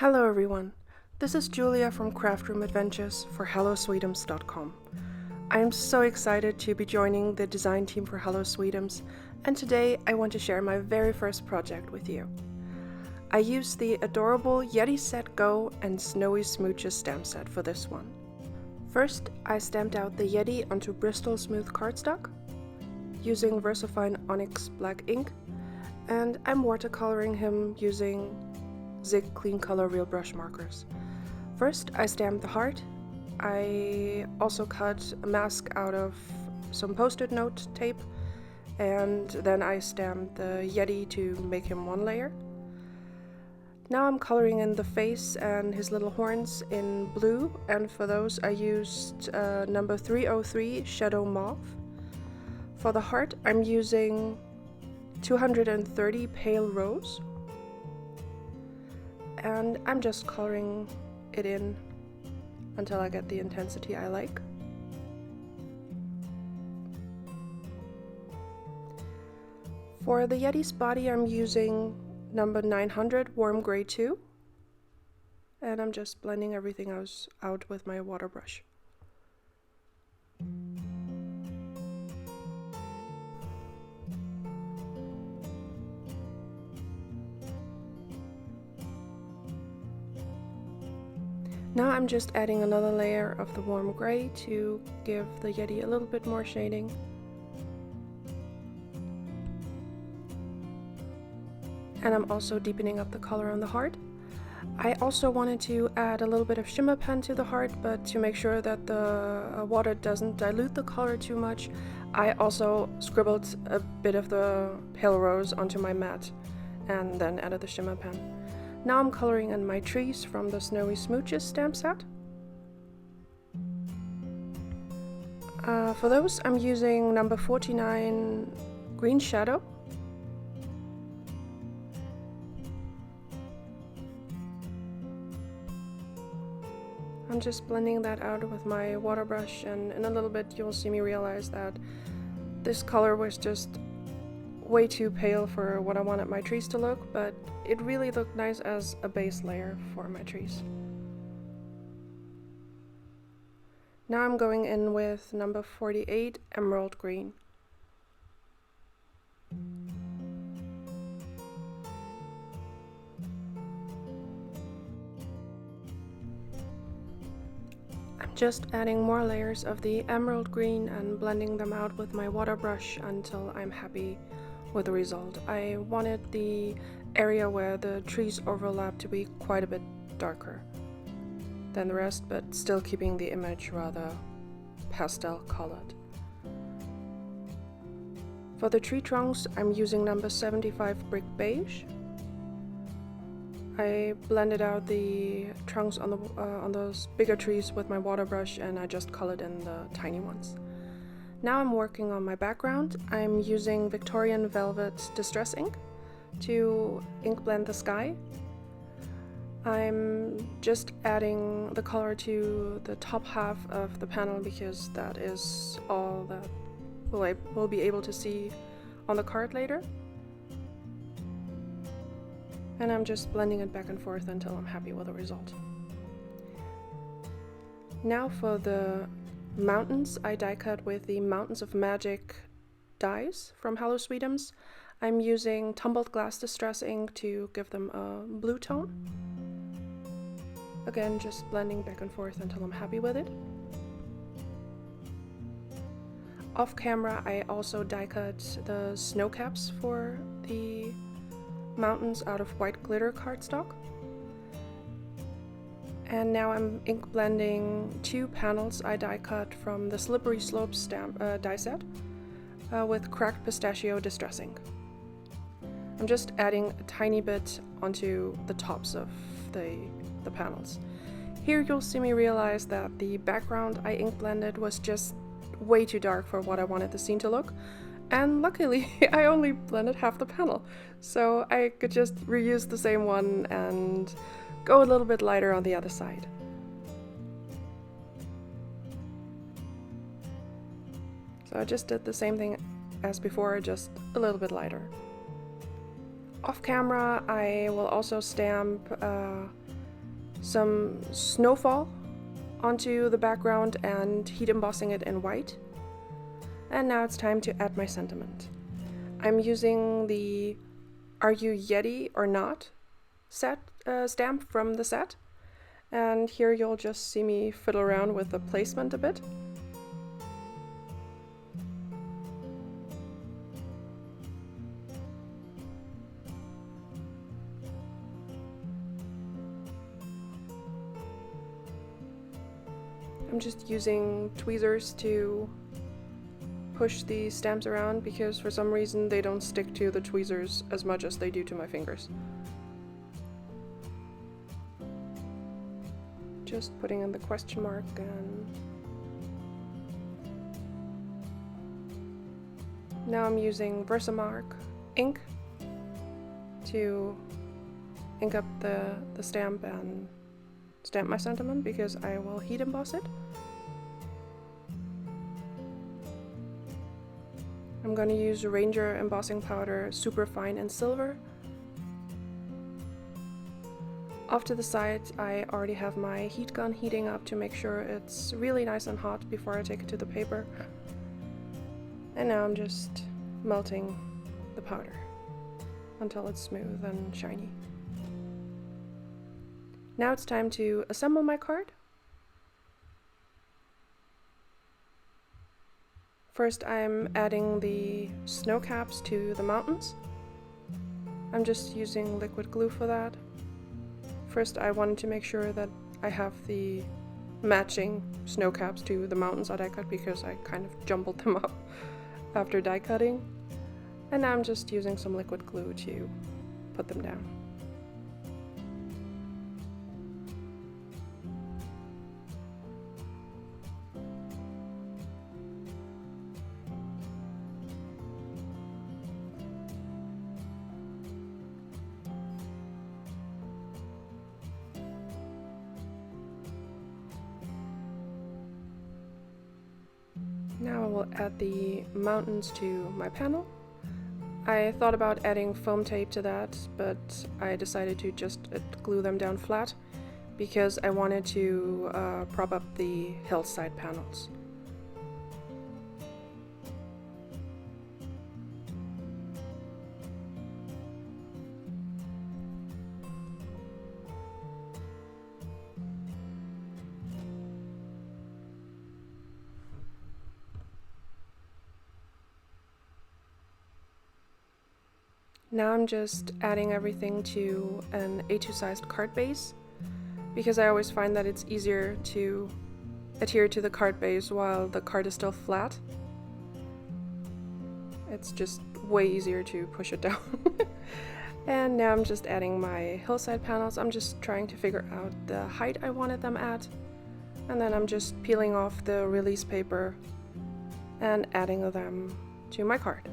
Hello everyone, this is Julia from craftroomadventures for Sweetums.com. I am so excited to be joining the design team for Sweetums, and today I want to share my very first project with you. I used the adorable Yeti Set Go and Snowy Smooches stamp set for this one. First, I stamped out the Yeti onto Bristol smooth cardstock using Versafine Onyx black ink, and I'm watercoloring him using Zig Clean Color Real Brush markers. First, I stamped the heart. I also cut a mask out of some post-it note tape, and then I stamped the Yeti to make him one layer. Now I'm coloring in the face and his little horns in blue, and for those I used number 303 Shadow Mauve. For the heart, I'm using 230 Pale Rose. And I'm just coloring it in until I get the intensity I like. For the Yeti's body, I'm using number 900 Warm Gray 2, and I'm just blending everything out with my water brush. Now I'm just adding another layer of the warm gray to give the Yeti a little bit more shading. And I'm also deepening up the color on the heart. I also wanted to add a little bit of shimmer pen to the heart, but to make sure that the water doesn't dilute the color too much, I also scribbled a bit of the pale rose onto my mat and then added the shimmer pen. Now I'm coloring in my trees from the Snowy Smooches stamp set. For those, I'm using number 49 Green Shadow. I'm just blending that out with my water brush, and in a little bit you'll see me realize that this color was just way too pale for what I wanted my trees to look, but it really looked nice as a base layer for my trees. Now I'm going in with number 48 Emerald Green. I'm just adding more layers of the emerald green and blending them out with my water brush until I'm happy with the result. I wanted the area where the trees overlap to be quite a bit darker than the rest, but still keeping the image rather pastel colored. For the tree trunks, I'm using number 75 Brick Beige. I blended out the trunks on those bigger trees with my water brush, and I just colored in the tiny ones. Now I'm working on my background. I'm using Victorian Velvet Distress ink to ink blend the sky. I'm just adding the color to the top half of the panel because that is all that we'll be able to see on the card later. And I'm just blending it back and forth until I'm happy with the result. Now for the mountains, I die cut with the Mountains of Magic dies from Sweetums. I'm using Tumbled glass distress ink to give them a blue tone. Again, just blending back and forth until I'm happy with it. Off camera, I also die cut the snow caps for the mountains out of white glitter cardstock. And now I'm ink blending two panels I die cut from the Slippery Slopes stamp die set with cracked pistachio distress ink. I'm just adding a tiny bit onto the tops of the panels. Here you'll see me realize that the background I ink blended was just way too dark for what I wanted the scene to look, and luckily I only blended half the panel, so I could just reuse the same one and go a little bit lighter on the other side. So I just did the same thing as before, just a little bit lighter. Off camera, I will also stamp some Snowfall onto the background and heat embossing it in white. And now it's time to add my sentiment. I'm using the Are You Yeti or Not stamp from the set. And here you'll just see me fiddle around with the placement a bit. I'm just using tweezers to push the stamps around because for some reason they don't stick to the tweezers as much as they do to my fingers. Just putting in the question mark and now I'm using Versamark ink to ink up the stamp and stamp my sentiment because I will heat emboss it. I'm going to use Ranger Embossing Powder Super Fine in Silver. Off to the side I already have my heat gun heating up to make sure it's really nice and hot before I take it to the paper. And now I'm just melting the powder until it's smooth and shiny. Now it's time to assemble my card. First I'm adding the snow caps to the mountains. I'm just using liquid glue for that. First I wanted to make sure that I have the matching snow caps to the mountains I die cut because I kind of jumbled them up after die cutting. And now I'm just using some liquid glue to put them down. Now I will add the mountains to my panel. I thought about adding foam tape to that, but I decided to just glue them down flat because I wanted to prop up the hillside panels. Now I'm just adding everything to an A2 sized card base because I always find that it's easier to adhere to the card base while the card is still flat. It's just way easier to push it down. And now I'm just adding my hillside panels. I'm just trying to figure out the height I wanted them at. And then I'm just peeling off the release paper and adding them to my card.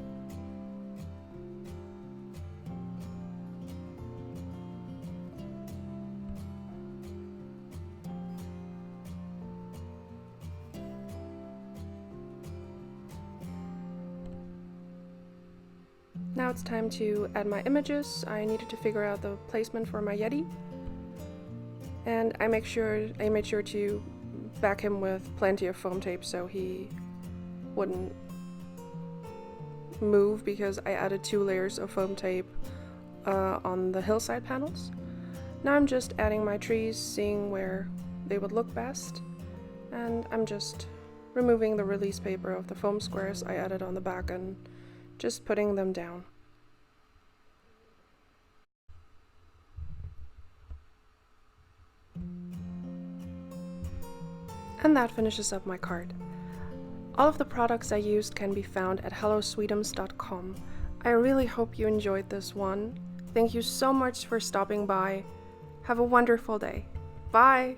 Now it's time to add my images. I needed to figure out the placement for my Yeti. And I made sure to back him with plenty of foam tape so he wouldn't move because I added 2 layers of foam tape on the hillside panels. Now I'm just adding my trees, seeing where they would look best. And I'm just removing the release paper of the foam squares I added on the back and just putting them down. And that finishes up my card. All of the products I used can be found at hellosweetums.com. I really hope you enjoyed this one. Thank you so much for stopping by. Have a wonderful day. Bye!